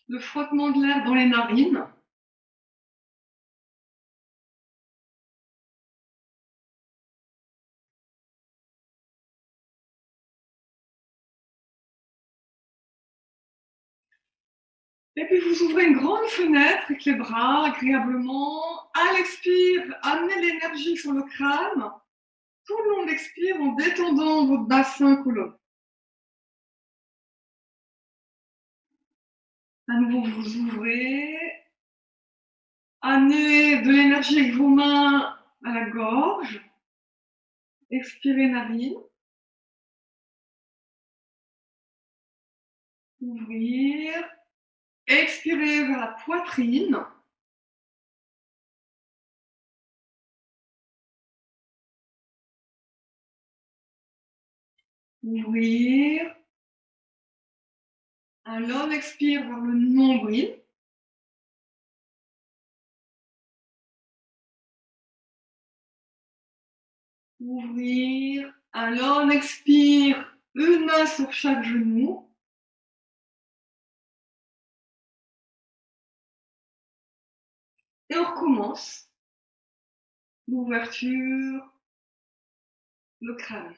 le frottement de l'air dans les narines. Et puis vous ouvrez une grande fenêtre avec les bras agréablement. À l'expire, amenez l'énergie sur le crâne. Tout le long de l'expire en détendant votre bassin colonne. À nouveau, vous ouvrez. Amenez de l'énergie avec vos mains à la gorge. Expirez narine. Ouvrir. Expirez vers la poitrine. Ouvrir. Un long expire vers le nombril. Ouvrir. Un long expire. Une main sur chaque genou. Et on recommence. L'ouverture, le crâne.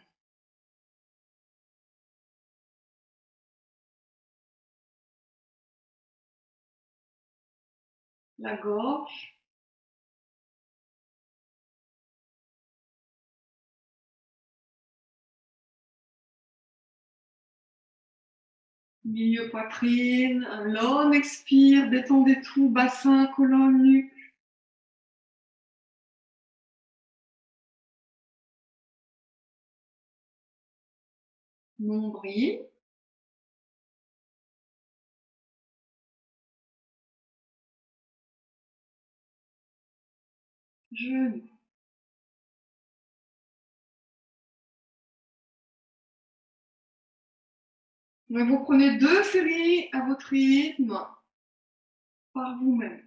La gorge. Milieu poitrine. Un long expire. Détendez tout. Bassin, colonne, nuque. Nombril. Genou. Mais vous prenez 2 séries à votre rythme, par vous-même.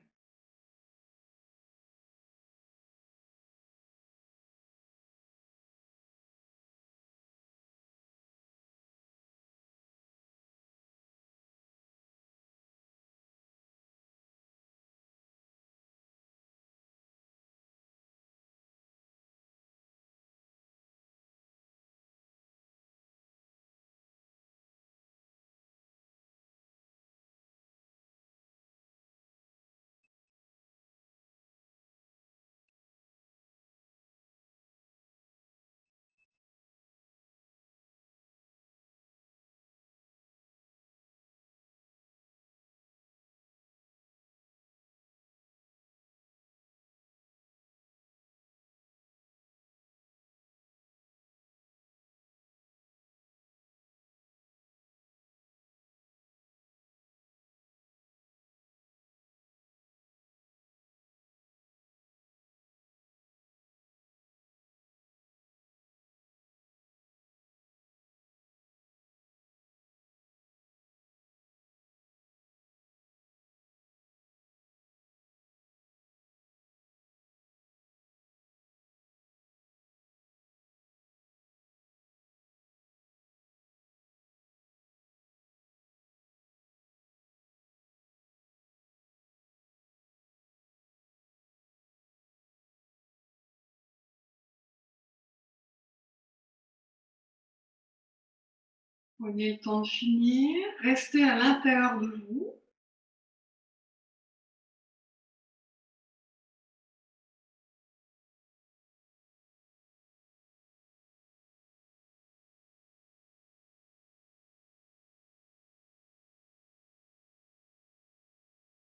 Prenez le temps de finir. Restez à l'intérieur de vous.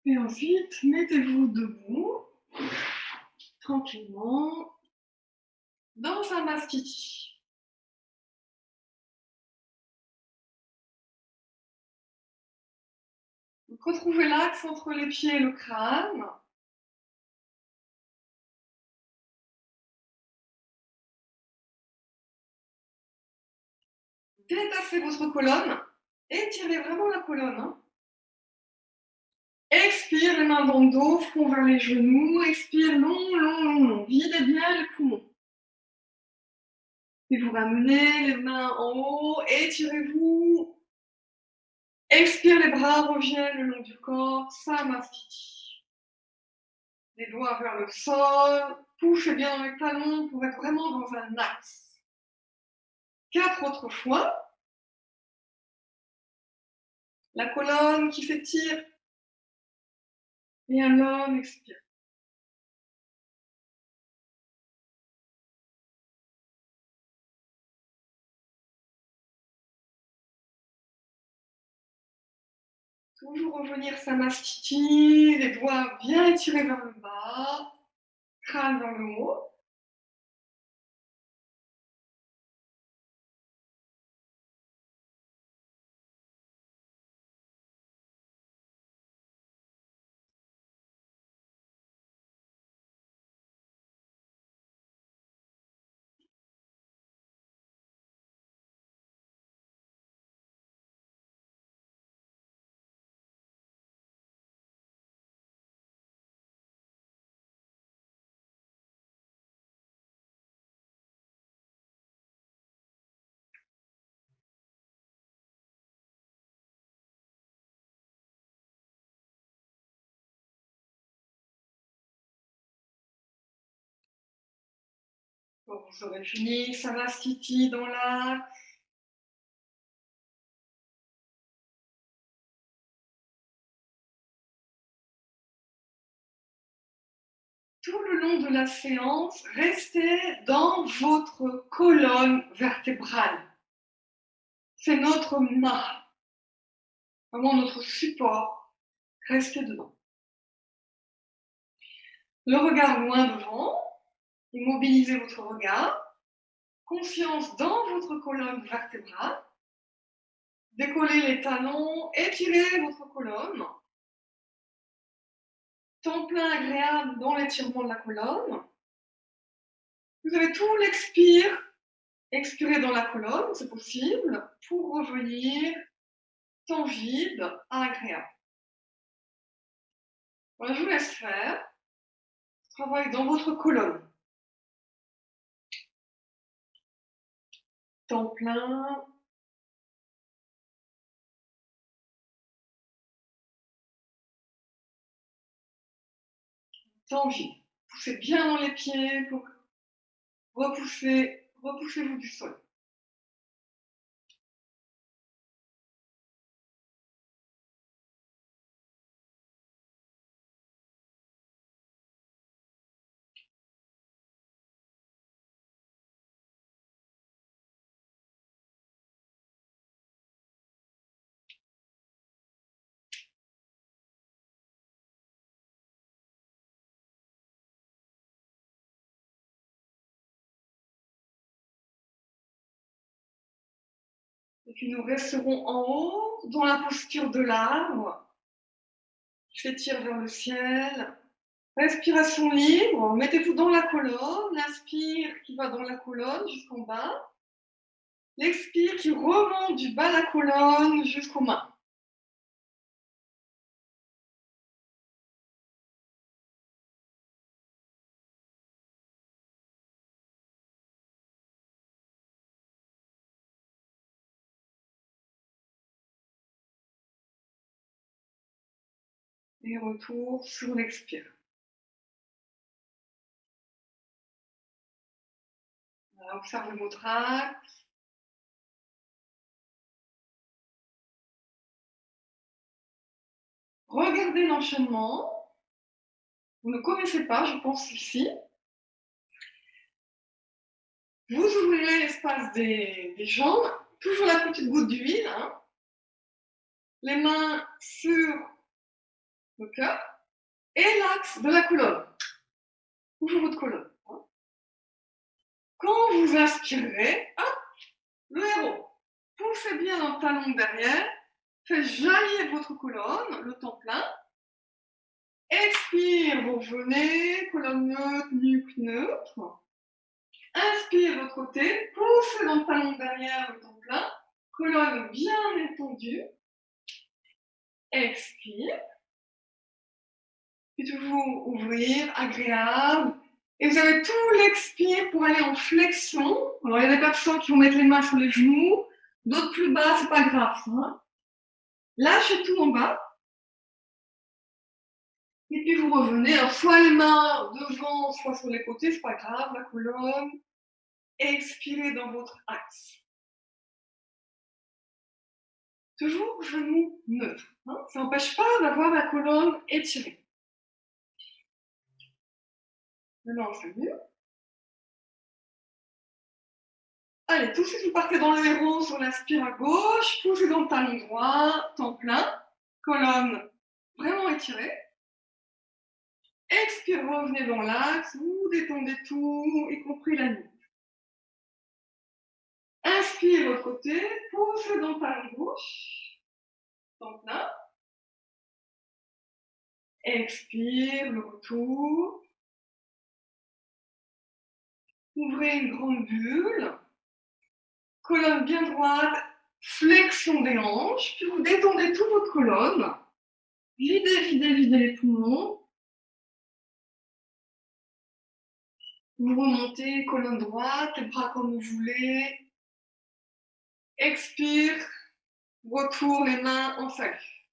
Et ensuite, mettez-vous debout, tranquillement, dans un mastiti. Donc, retrouvez l'axe entre les pieds et le crâne. Détassez votre colonne. Étirez vraiment la colonne. Hein. Expire, les mains dans le dos, front vers les genoux. Expire, long, long, long, long. Videz bien les poumons. Et vous ramenez les mains en haut. Étirez-vous. Expire, les bras reviennent le long du corps, Samastiti. Les doigts vers le sol, poussez bien dans les talons pour être vraiment dans un axe. 4 autres fois. La colonne qui s'étire. Et un long expire. Toujours revenir Samastiti, les doigts bien étirés vers le bas, crâne vers le haut. Bon, vous aurez fini, Samastiti dans l'axe. Tout le long de la séance, restez dans votre colonne vertébrale. C'est notre mât, vraiment notre support. Restez dedans. Le regard loin devant, immobilisez votre regard. Conscience dans votre colonne vertébrale. Décollez les talons, étirez votre colonne. Temps plein agréable dans l'étirement de la colonne. Vous avez tout l'expire, expirez dans la colonne, c'est possible, pour revenir temps vide, agréable. Voilà, je vous laisse faire. Travail dans votre colonne. Temps plein. Temps vide. Poussez bien dans les pieds pour repoussez-vous du sol. Et puis nous resterons en haut, dans la posture de l'arbre, qui s'étire vers le ciel. Respiration libre, mettez-vous dans la colonne, l'inspire qui va dans la colonne jusqu'en bas, l'expire qui remonte du bas de la colonne jusqu'aux mains. Et retour sur l'expire. Voilà, observez votre axe. Regardez l'enchaînement. Vous ne connaissez pas, je pense, ici. Vous ouvrirez l'espace des jambes, toujours la petite goutte d'huile. Hein. Les mains sur le cœur et l'axe de la colonne. Toujours votre colonne. Hein. Quand vous inspirez, hop, le héros. Poussez bien dans le talon derrière. Faites jaillir votre colonne, le temps plein. Expire, vous revenez, colonne neutre, nuque neutre. Inspire de l'autre côté, poussez dans le talon derrière, le temps plein. Colonne bien étendue. Expire. Puis toujours ouvrir, agréable. Et vous avez tout l'expire pour aller en flexion. Alors, il y a des personnes qui vont mettre les mains sur les genoux, d'autres plus bas, c'est pas grave. Hein. Lâchez tout en bas. Et puis vous revenez, alors soit les mains devant, soit sur les côtés, c'est pas grave, la colonne. Expirez dans votre axe. Toujours genou neutre. Hein, ça n'empêche pas d'avoir la colonne étirée. Maintenant, c'est mieux. Allez, tout de suite, vous partez dans le héros sur l'inspire à gauche, poussez dans le talon droit, temps plein, colonne vraiment étirée. Expire, revenez dans l'axe, vous détendez tout, y compris la nuque. Inspire l'autre côté, poussez dans le talon gauche, temps plein. Expire, le retour. Ouvrez une grande bulle. Colonne bien droite, flexion des hanches, puis vous détendez toute votre colonne. Videz, videz, videz les poumons. Vous remontez, colonne droite, les bras comme vous voulez. Expire, retour les mains en salut.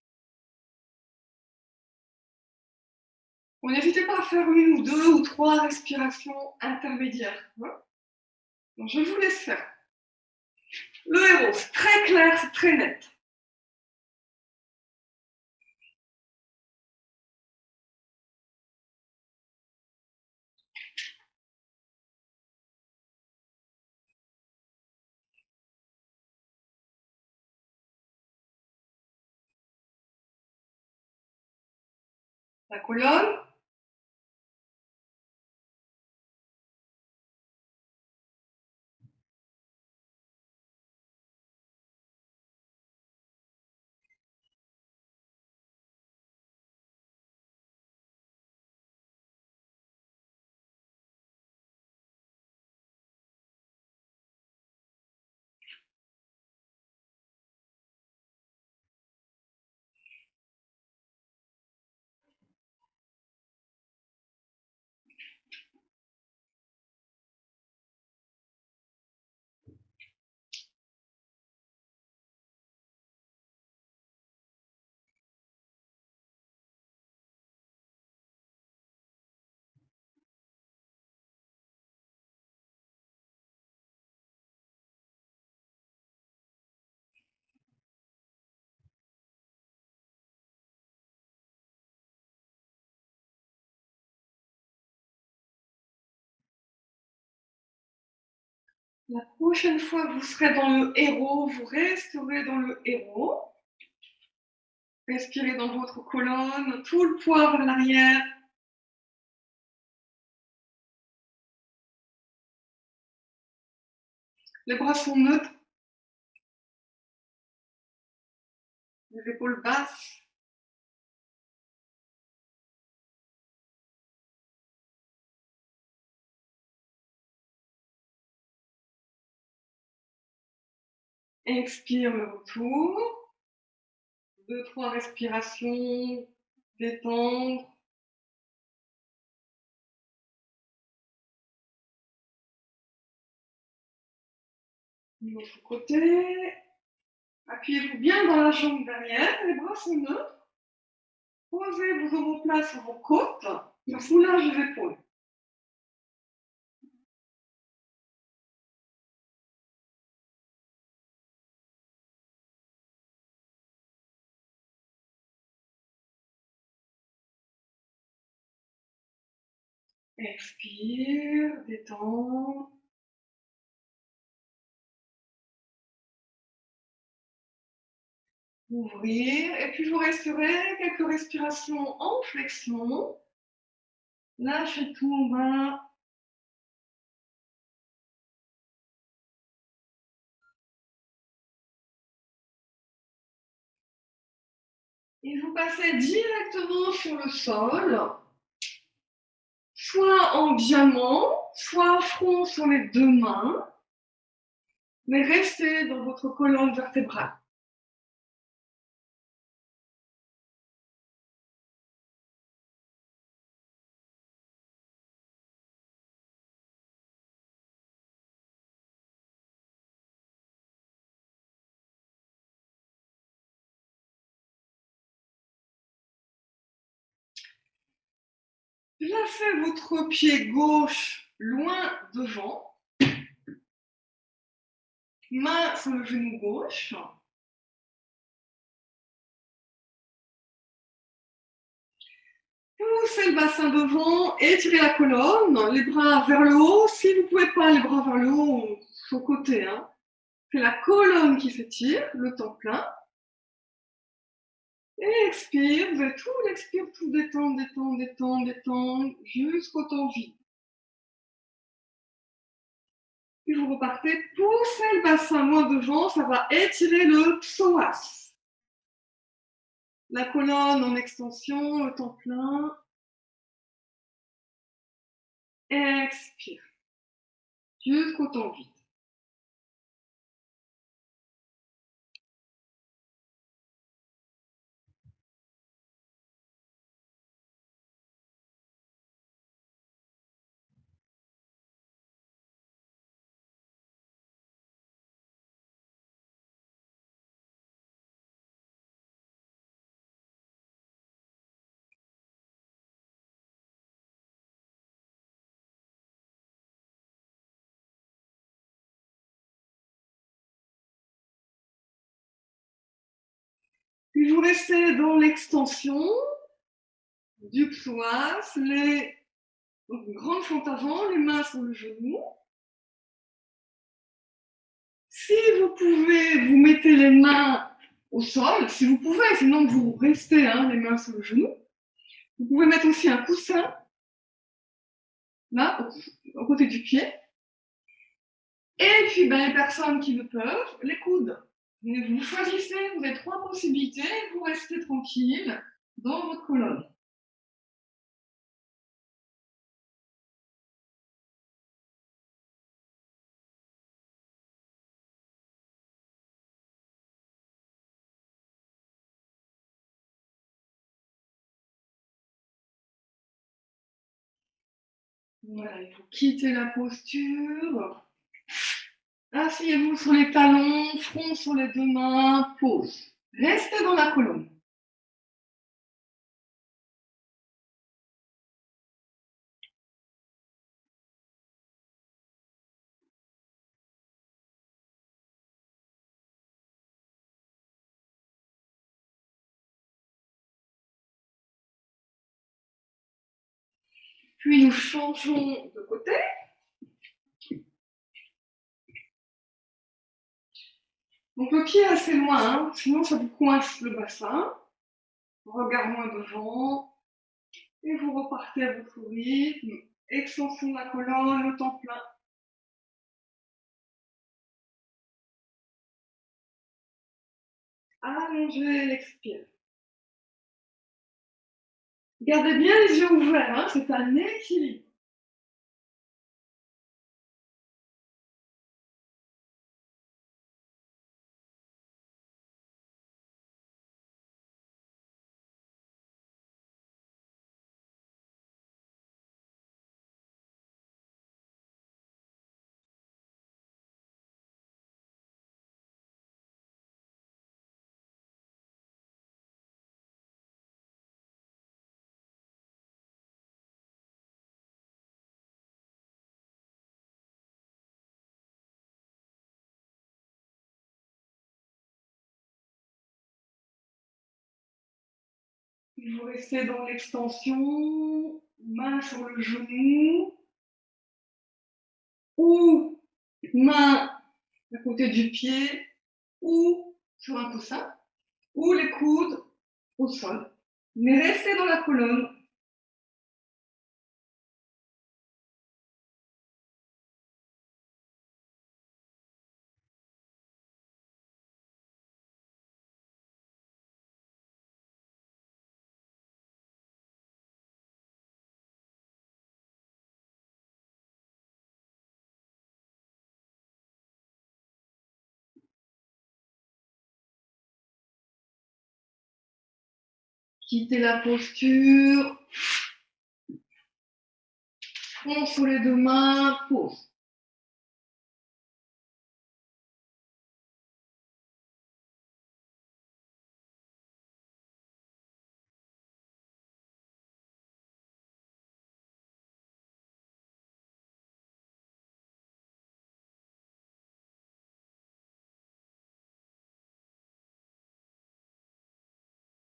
Bon, n'hésitez pas à faire une ou deux ou trois respirations intermédiaires. Donc, je vous laisse faire. Le héros, c'est très clair, c'est très net. La colonne. La prochaine fois que vous serez dans le héros, vous resterez dans le héros. Respirez dans votre colonne, tout le poids vers l'arrière. Les bras sont neutres. Les épaules basses. Expire le retour. 2-3 respirations. Détendre. De l'autre côté. Appuyez-vous bien dans la jambe derrière. Les bras sont neutres. Posez vos omoplates sur vos côtes. Ça soulage les épaules. Expire, détendre. Ouvrir. Et puis vous resterez quelques respirations en flexion. Lâchez tout en bas. Et vous passez directement sur le sol, soit en diamant, soit front sur les deux mains, mais restez dans votre colonne vertébrale. Placez votre pied gauche loin devant, main sur le genou gauche. Poussez le bassin devant, étirez la colonne, les bras vers le haut. Si vous ne pouvez pas, les bras vers le haut, sur le côté. Hein. C'est la colonne qui s'étire, le temps plein. Et expire, vous allez tout l'expire, tout détendre, détendre, détendre, détendre, jusqu'au temps vide. Puis vous repartez, poussez le bassin loin devant, ça va étirer le psoas. La colonne en extension, le temps plein. Expire, jusqu'au temps vide. Puis vous restez dans l'extension du psoas, les grandes fentes avant, les mains sur le genou. Si vous pouvez, vous mettez les mains au sol, si vous pouvez, sinon vous restez les mains sur le genou. Vous pouvez mettre aussi un coussin, là, au côté du pied. Et puis, les personnes qui le peuvent, les coudes. Vous choisissez, vous avez 3 possibilités, vous restez tranquille dans votre colonne. Voilà, il faut quitter la posture. Asseyez-vous sur les talons, front sur les 2 mains, pause. Restez dans la colonne. Puis nous changeons de côté. Donc le pied est assez loin, sinon ça vous coince le bassin. Regard moins devant. Et vous repartez à votre rythme. Extension de la colonne, le temps plein. Allongez, expire. Gardez bien les yeux ouverts, c'est un équilibre. Vous restez dans l'extension, main sur le genou, ou main à côté du pied, ou sur un coussin, ou les coudes au sol. Mais restez dans la colonne. Quittez la posture. Front sur les 2 mains, pause.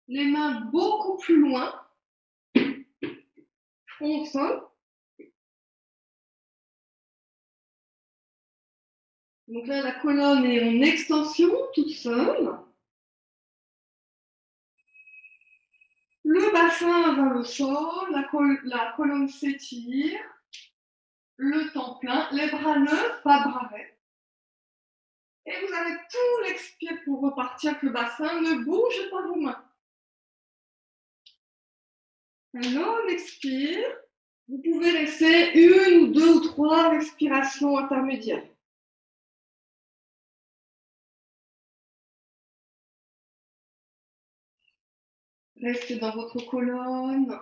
Les mains beaucoup plus loin, front au sol. Donc là, la colonne est en extension, toute seule. Le bassin vers le sol, la colonne s'étire, le temps plein, les bras neufs, pas de bras raides. Et vous avez tout l'expire pour repartir que le bassin. Ne bouge pas vos mains. Alors, on expire. Vous pouvez laisser une ou deux ou trois respirations intermédiaires. Restez dans votre colonne.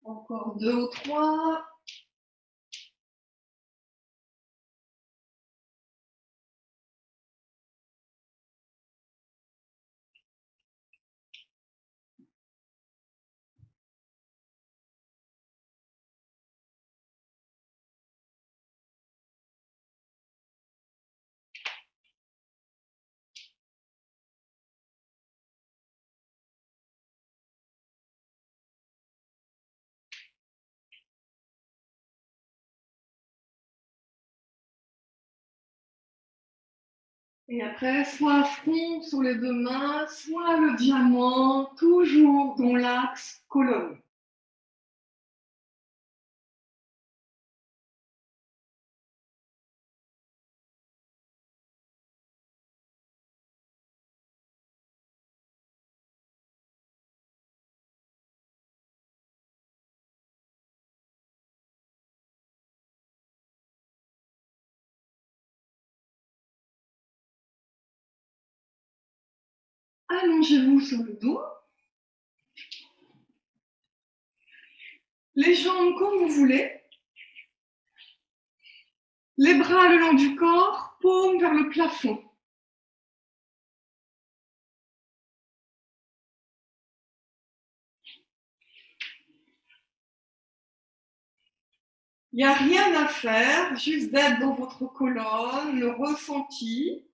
Encore deux ou trois. Et après, soit front sur les deux mains, soit le diamant, toujours dans l'axe colonne. Allongez-vous sur le dos. Les jambes comme vous voulez. Les bras le long du corps, paume vers le plafond. Il n'y a rien à faire, juste d'être dans votre colonne, le ressenti.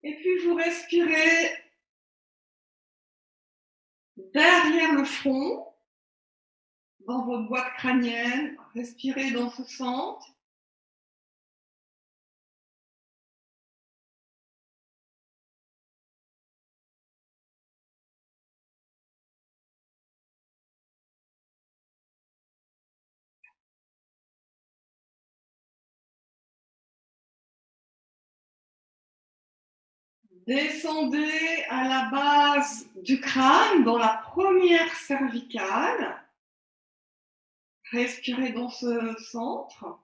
Et puis vous respirez derrière le front, dans votre boîte crânienne. Respirez dans ce centre. Descendez à la base du crâne, dans la première cervicale. Respirez dans ce centre.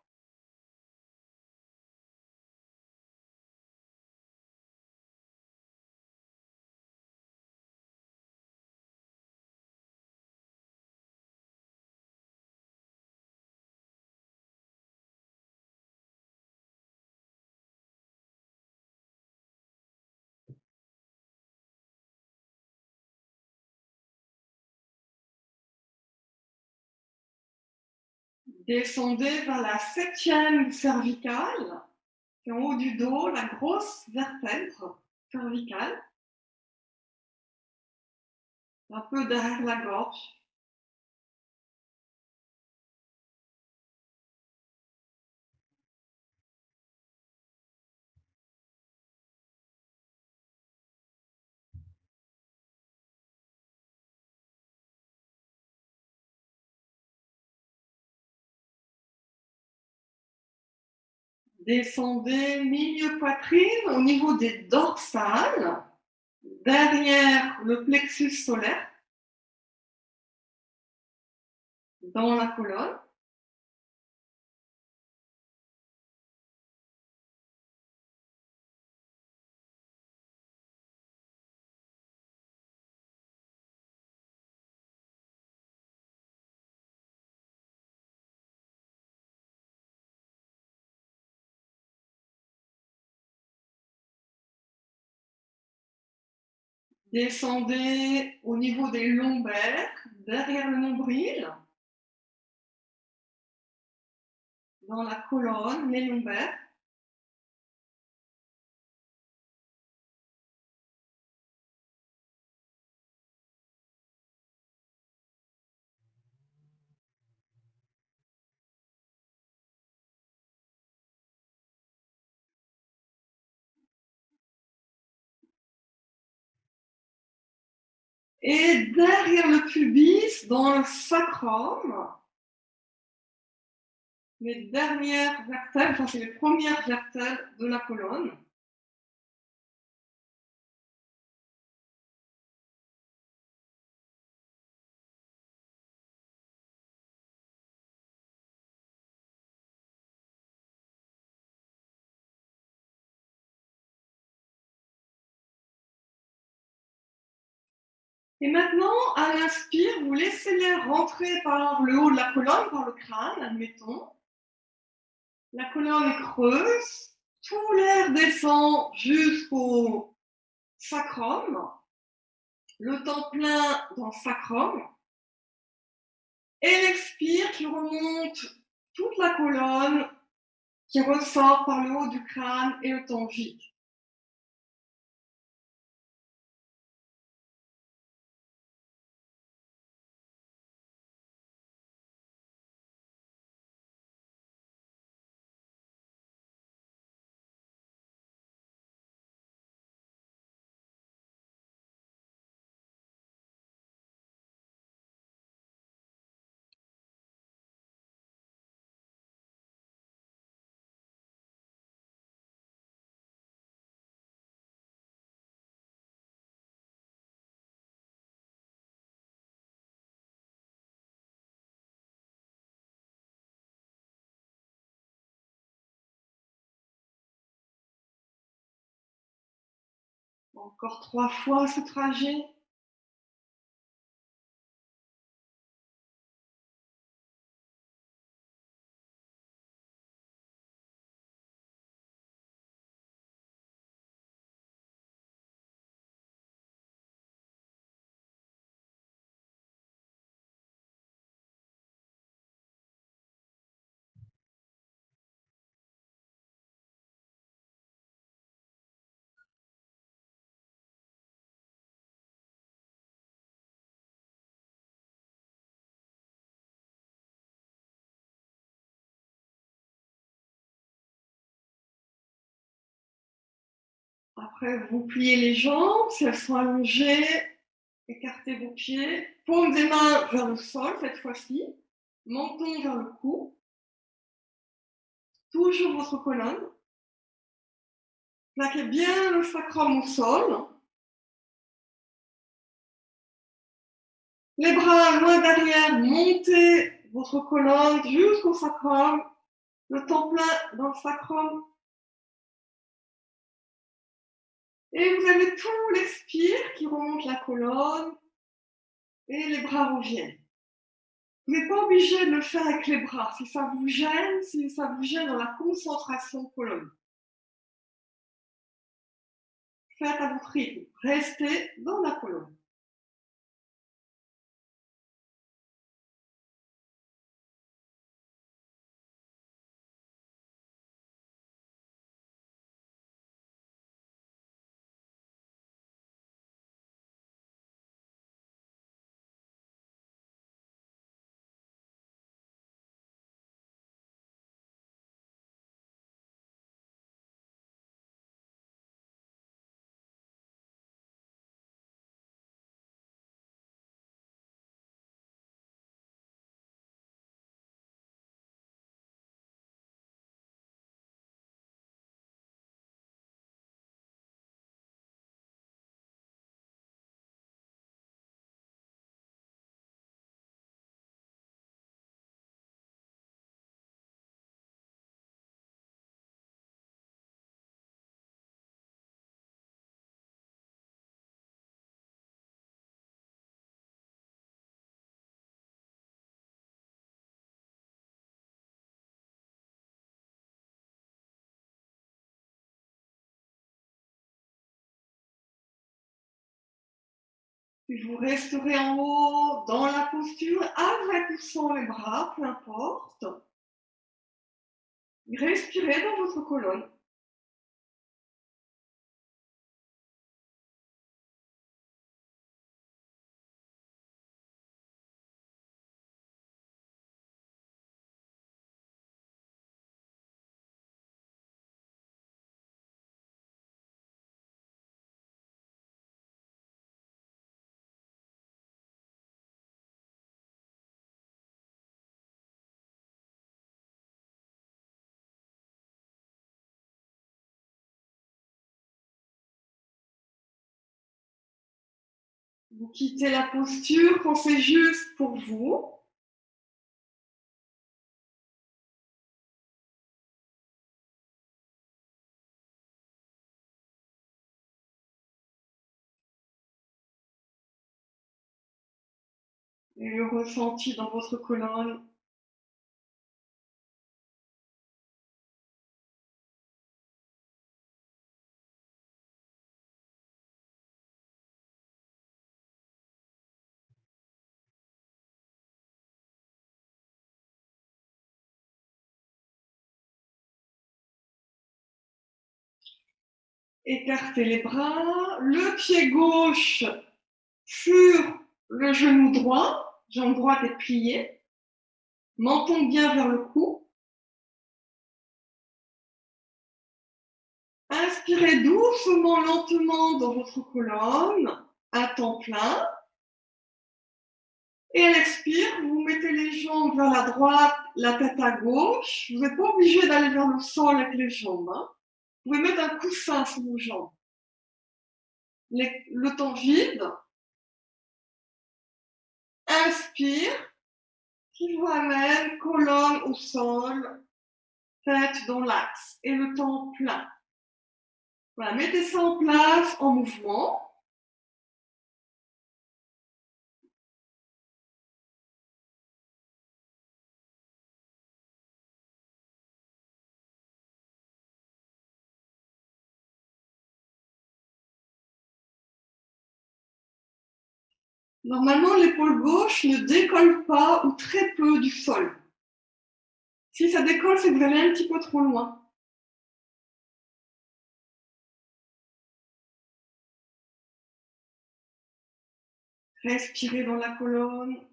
Descendez vers la septième cervicale, qui est en haut du dos, la grosse vertèbre cervicale, un peu derrière la gorge. Descendez milieu poitrine au niveau des dorsales, derrière le plexus solaire, dans la colonne. Descendez au niveau des lombaires, derrière le nombril, dans la colonne, les lombaires. Et derrière le pubis, dans le sacrum, les dernières vertèbres, enfin c'est les premières vertèbres de la colonne. Et maintenant, à l'inspire, vous laissez l'air rentrer par le haut de la colonne, par le crâne, admettons. La colonne est creuse, tout l'air descend jusqu'au sacrum, le temps plein dans le sacrum, et l'expire qui remonte toute la colonne, qui ressort par le haut du crâne et le temps vide. Encore 3 fois ce trajet. Après, vous pliez les jambes, si elles sont allongées, écartez vos pieds, paume des mains vers le sol cette fois-ci, menton vers le cou, toujours votre colonne, plaquez bien le sacrum au sol, les bras loin derrière, montez votre colonne jusqu'au sacrum, le temps plein dans le sacrum, et vous avez tout l'expire qui remonte la colonne, et les bras reviennent. Vous n'êtes pas obligé de le faire avec les bras. Si ça vous gêne dans la concentration colonne, faites à votre rythme. Restez dans la colonne. Puis vous resterez en haut dans la posture avec ou sans les bras, peu importe. Respirez dans votre colonne. Vous quittez la posture quand c'est juste pour vous. Et le ressenti dans votre colonne. Écartez les bras, le pied gauche sur le genou droit, jambe droite est pliée, menton bien vers le cou. Inspirez doucement, lentement dans votre colonne, à temps plein. Et à l'expire, vous mettez les jambes vers la droite, la tête à gauche. Vous n'êtes pas obligé d'aller vers le sol avec les jambes. Vous pouvez mettre un coussin sur vos jambes. Le temps vide. Inspire, qui vous amène colonne au sol, tête dans l'axe. Et le temps plein. Voilà, mettez ça en place en mouvement. Normalement, l'épaule gauche ne décolle pas ou très peu du sol. Si ça décolle, c'est que vous allez un petit peu trop loin. Respirez dans la colonne.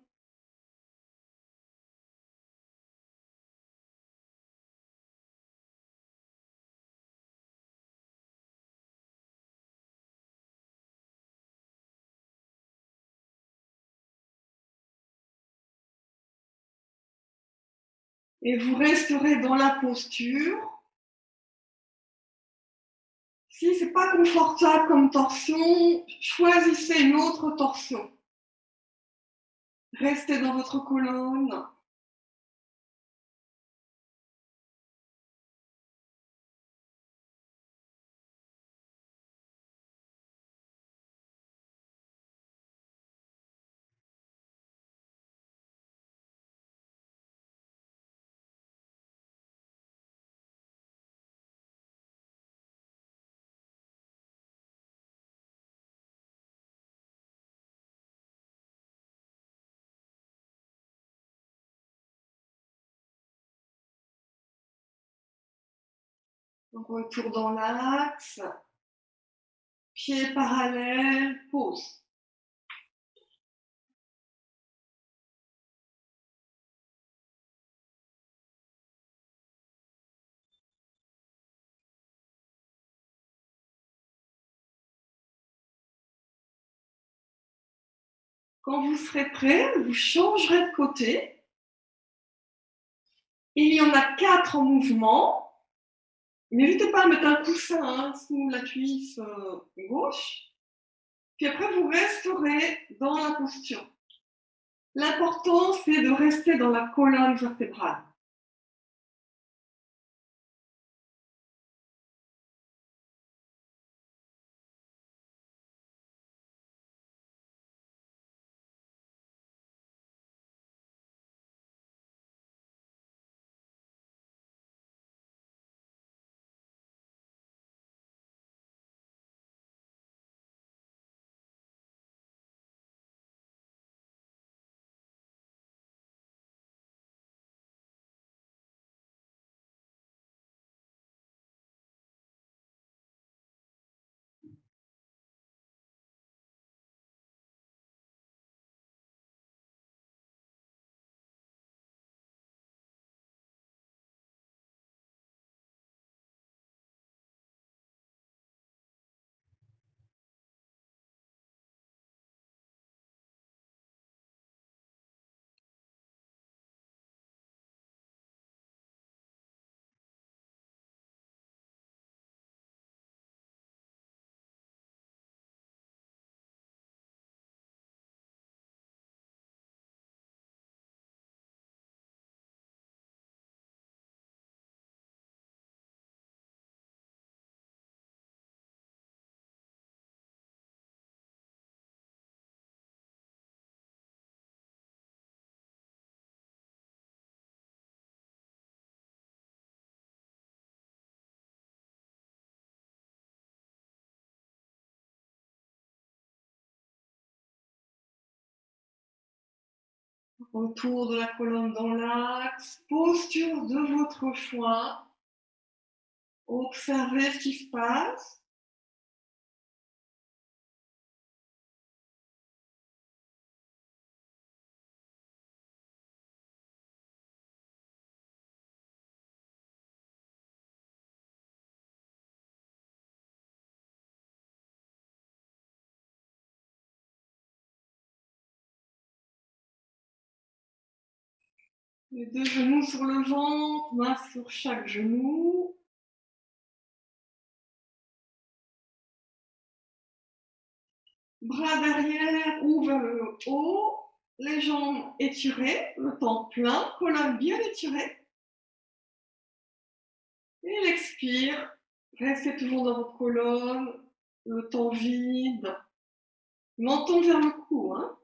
Et vous resterez dans la posture. Si ce n'est pas confortable comme torsion, choisissez une autre torsion. Restez dans votre colonne. Donc, retour dans l'axe. Pieds parallèles, pause. Quand vous serez prêt, vous changerez de côté. Il y en a 4 en mouvement. N'hésitez pas à mettre un coussin sous la cuisse gauche. Puis après, vous resterez dans la posture. L'important, c'est de rester dans la colonne vertébrale. autour de la colonne dans l'axe, posture de votre choix. Observez ce qui se passe. Les deux genoux sur le ventre, main sur chaque genou. Bras derrière ou vers le haut, les jambes étirées, le temps plein, colonne bien étirée. Et l'expire, restez toujours dans votre colonne, le temps vide. Menton vers le cou, hein.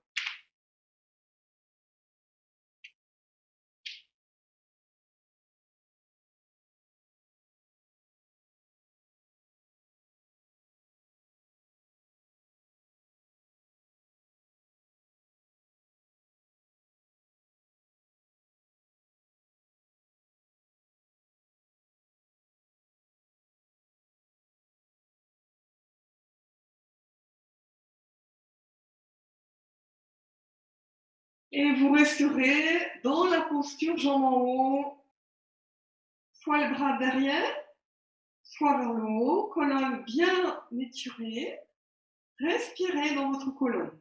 Et vous resterez dans la posture jambes en haut, soit les bras derrière, soit vers le haut, colonne bien étirée. Respirez dans votre colonne.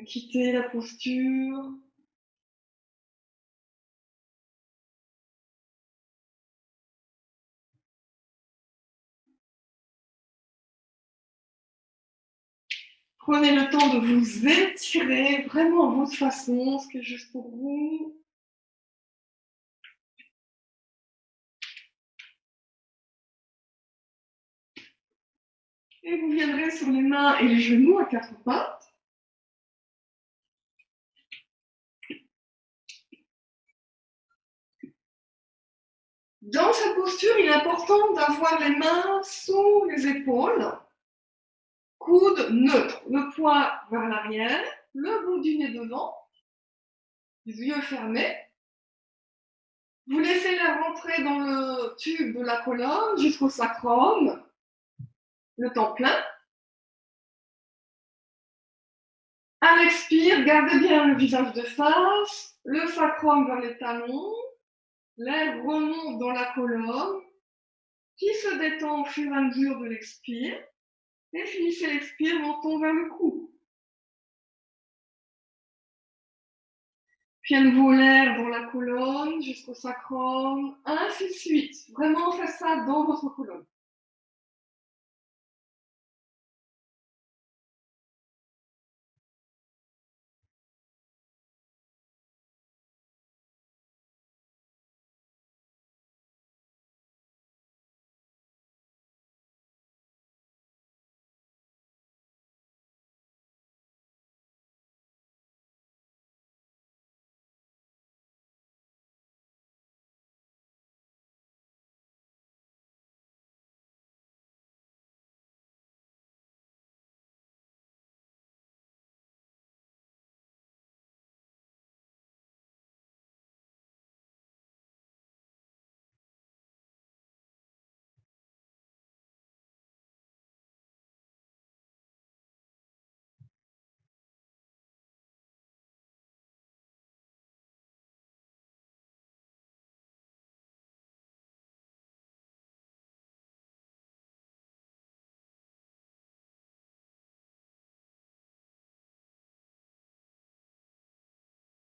Quittez la posture. Prenez le temps de vous étirer vraiment à votre façon, ce qui est juste pour vous. Et vous viendrez sur les mains et les genoux à quatre pattes. Dans cette posture, il est important d'avoir les mains sous les épaules, coude neutre, le poing vers l'arrière, le bout du nez devant, les yeux fermés. Vous laissez l'air rentrer dans le tube de la colonne jusqu'au sacrum, le temps plein. À l'expire, gardez bien le visage de face, le sacrum vers les talons, l'air remonte dans la colonne, qui se détend au fur et à mesure de l'expire, et finissez l'expire, menton vers le cou. Puis à nouveau l'air dans la colonne jusqu'au sacrum, ainsi de suite. Vraiment, faites ça dans votre colonne.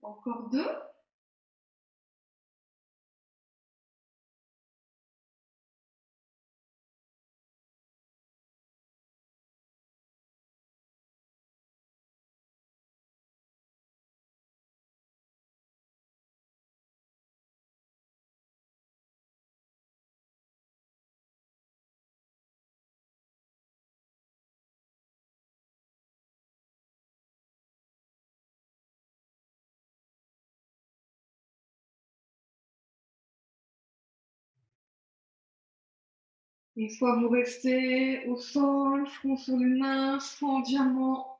Encore deux. Une fois vous restez au sol, front sur les mains, soit en diamant.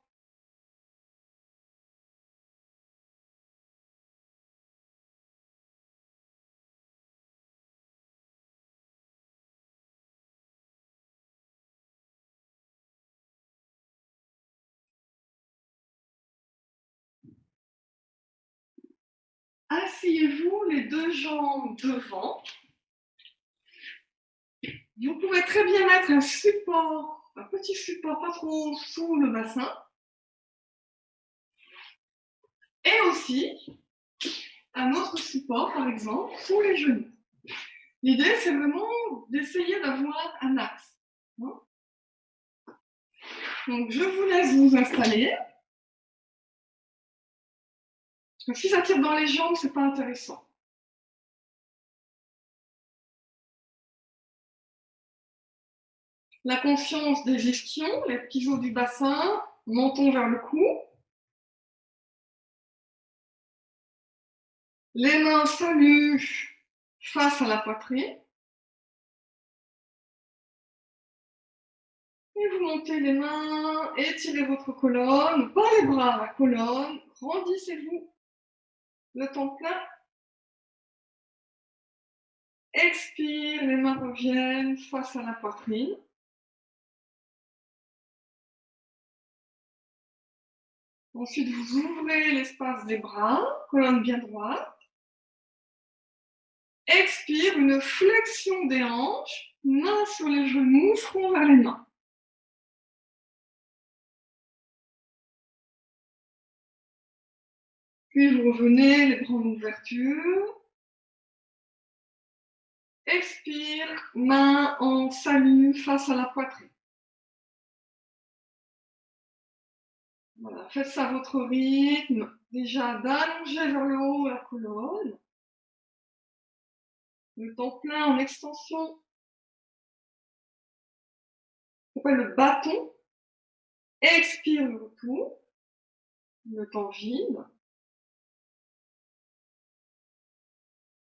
Asseyez-vous les deux jambes devant. Vous pouvez très bien mettre un support, un petit support pas trop sous le bassin. Et aussi un autre support, par exemple, sous les genoux. L'idée, c'est vraiment d'essayer d'avoir un axe. Donc, je vous laisse vous installer. Parce que si ça tire dans les jambes, c'est pas intéressant. La conscience des ischions, les petits os du bassin, menton vers le cou. Les mains saluent face à la poitrine. Et vous montez les mains, étirez votre colonne, pas les bras, la colonne, grandissez-vous le temps plein. Expire, les mains reviennent face à la poitrine. Ensuite, vous ouvrez l'espace des bras, colonne bien droite. Expire, une flexion des hanches, mains sur les genoux, front vers les mains. Puis vous revenez, les bras en ouverture. Expire, main en salut face à la poitrine. Voilà, faites ça à votre rythme. Déjà d'allonger vers le haut la colonne. Le temps plein en extension. On appelle le bâton. Expire le retour. Le temps vide.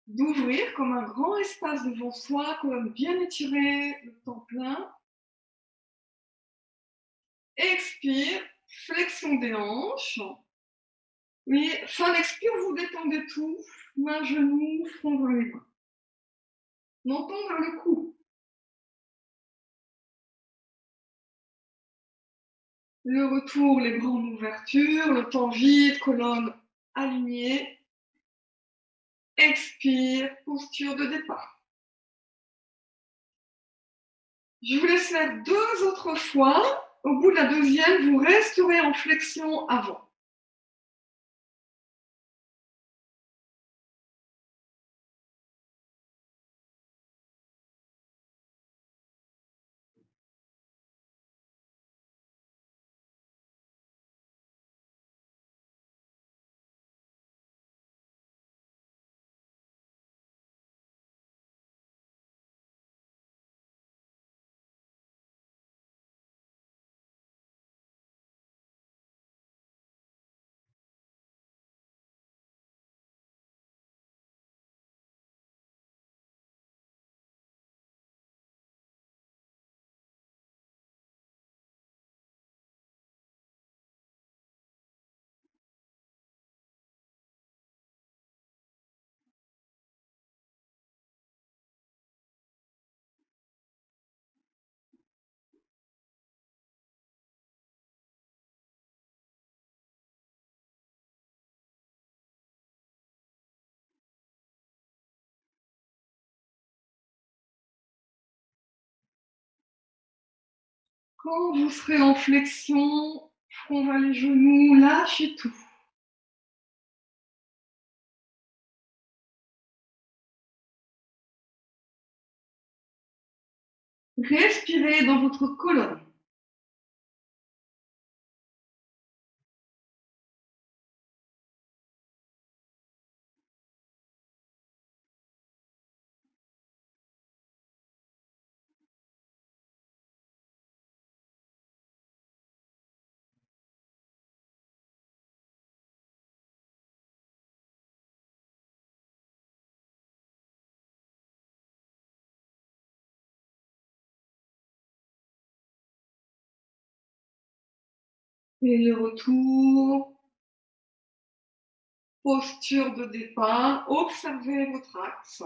D'ouvrir comme un grand espace devant soi, colonne bien étirée, le temps plein. Expire, flexion des hanches. Oui, fin d'expire, vous détendez tout, main, genou, front vers les mains. Menton vers le cou. Le retour, les bras en ouverture, le temps vide, colonne alignée. Expire, posture de départ. Je vous laisse faire deux autres fois. Au bout de la deuxième, vous resterez en flexion avant. Quand vous serez en flexion, front vers les genoux, lâchez tout. Respirez dans votre colonne. Et le retour, posture de départ, observez votre axe.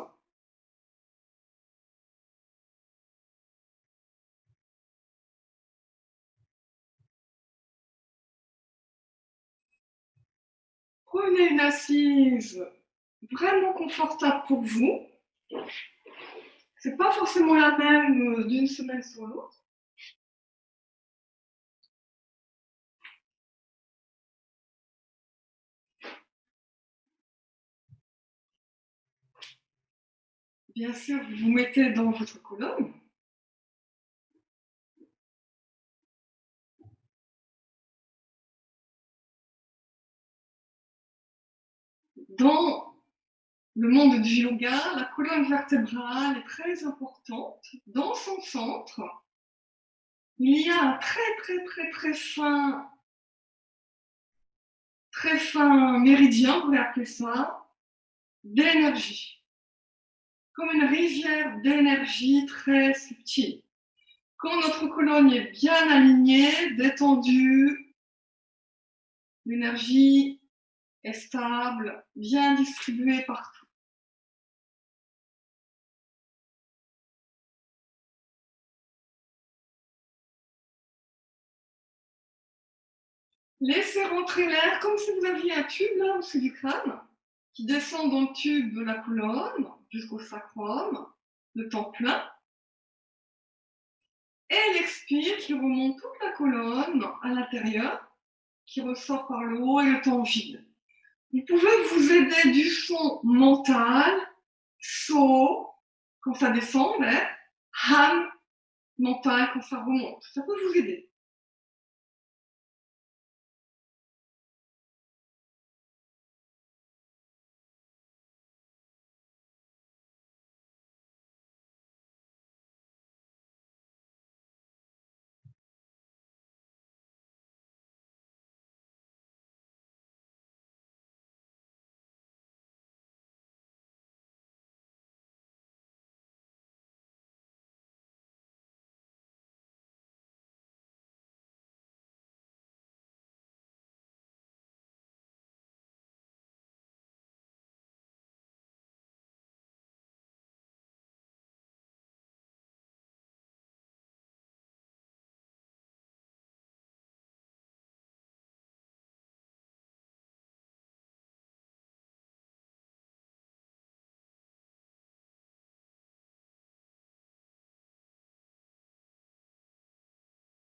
Prenez une assise vraiment confortable pour vous. C'est pas forcément la même d'une semaine sur l'autre. Bien sûr, vous vous mettez dans votre colonne. Dans le monde du yoga, la colonne vertébrale est très importante. Dans son centre, il y a un très fin méridien, on pourrait appeler ça, d'énergie. Comme une rivière d'énergie très subtile. Quand notre colonne est bien alignée, détendue, l'énergie est stable, bien distribuée partout. Laissez rentrer l'air comme si vous aviez un tube là au-dessus du crâne qui descend dans le tube de la colonne jusqu'au sacrum, le temps plein. Et l'expire qui remonte toute la colonne à l'intérieur, qui ressort par le haut et le temps vide. Vous pouvez vous aider du son mental, so, quand ça descend, ham, mental, quand ça remonte. Ça peut vous aider.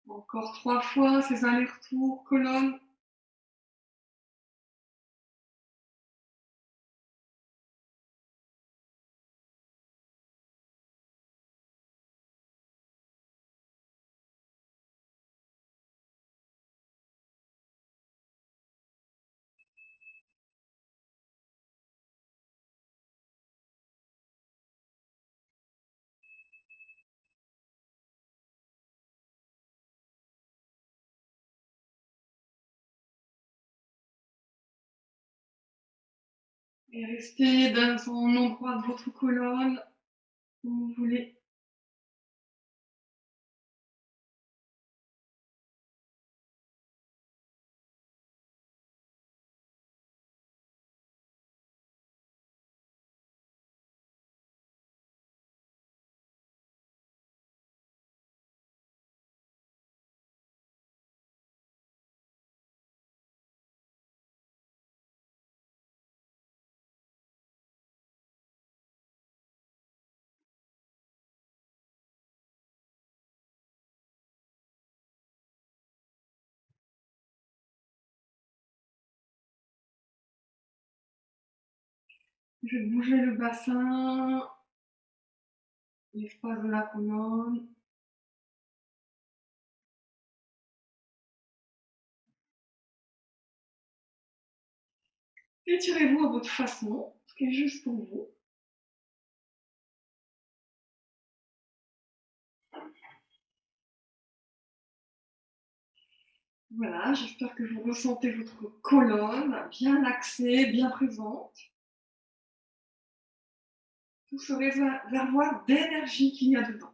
Encore 3 fois ces allers-retours, colonne. Et restez dans un endroit de votre colonne où vous voulez. Je vais bouger le bassin, l'espace de la colonne. Étirez-vous à votre façon, ce qui est juste pour vous. Voilà, j'espère que vous ressentez votre colonne bien axée, bien présente. Tout ce réservoir d'énergie qu'il y a dedans.